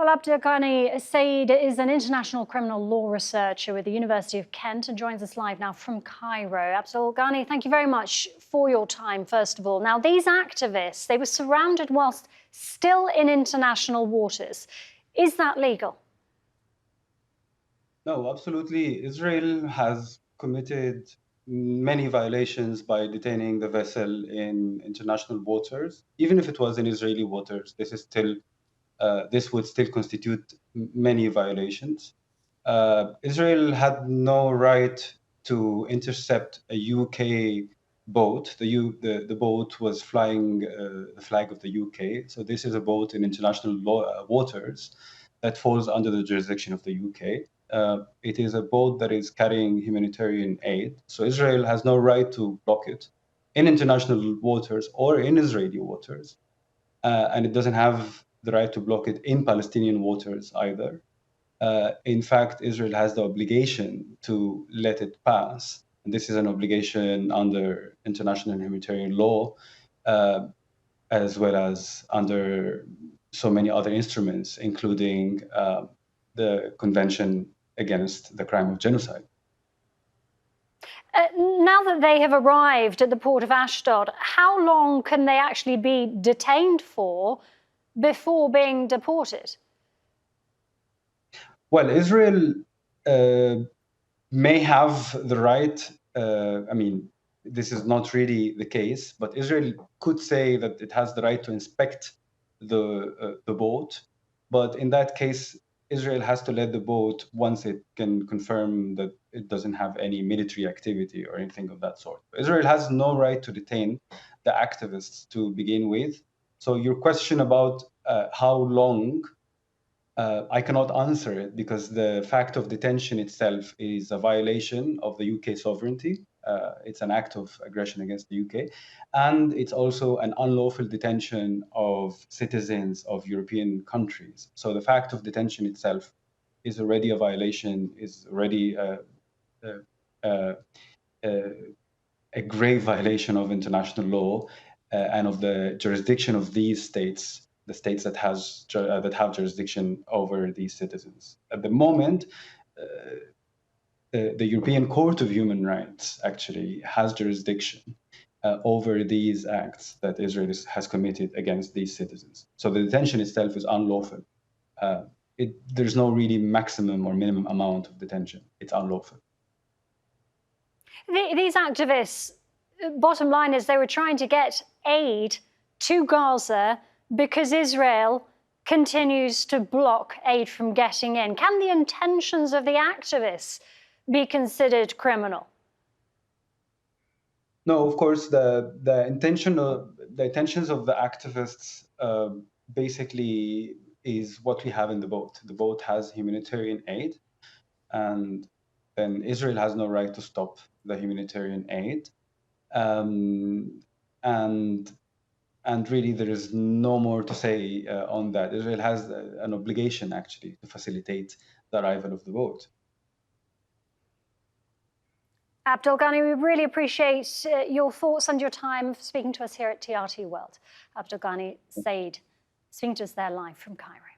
Well, Abdelghany Sayed is an international criminal law researcher with the University of Kent and joins us live now from Cairo. Abdelghany, thank you very much for your time, first of all. Now, these activists, they were surrounded whilst still in international waters. Is that legal? No, absolutely. Israel has committed many violations by detaining the vessel in international waters. Even if it was in Israeli waters, this would still constitute many violations. Israel had no right to intercept a UK boat. The boat was flying the flag of the UK. So this is a boat in international waters that falls under the jurisdiction of the UK. It is a boat that is carrying humanitarian aid. So Israel has no right to block it in international waters or in Israeli waters. And it doesn't have the right to block it in Palestinian waters either. In fact, Israel has the obligation to let it pass. And this is an obligation under international humanitarian law, as well as under so many other instruments, including the Convention Against the Crime of Genocide. Now that they have arrived at the port of Ashdod, how long can they actually be detained for before being deported? Well, Israel may have the right, this is not really the case, but Israel could say that it has the right to inspect the boat. But in that case, Israel has to let the boat once it can confirm that it doesn't have any military activity or anything of that sort. Israel has no right to detain the activists to begin with. So your question about how long, I cannot answer it because the fact of detention itself is a violation of the UK sovereignty. It's an act of aggression against the UK. And it's also an unlawful detention of citizens of European countries. So the fact of detention itself is already a violation, is already a grave violation of international law and of the jurisdiction of these states, the states that have jurisdiction over these citizens. At the moment, the European Court of Human Rights actually has jurisdiction over these acts that Israel has committed against these citizens. So the detention itself is unlawful. There's no really maximum or minimum amount of detention. It's unlawful. These activists, bottom line is they were trying to get aid to Gaza because Israel continues to block aid from getting in. Can the intentions of the activists be considered criminal? No, of course, the intentions of the activists basically is what we have in the boat. The boat has humanitarian aid, and then Israel has no right to stop the humanitarian aid. And really, there is no more to say on that. Israel has an obligation, actually, to facilitate the arrival of the boat. Abdelghany, we really appreciate your thoughts and your time for speaking to us here at TRT World. Abdelghany Sayed, speaking to us there live from Cairo.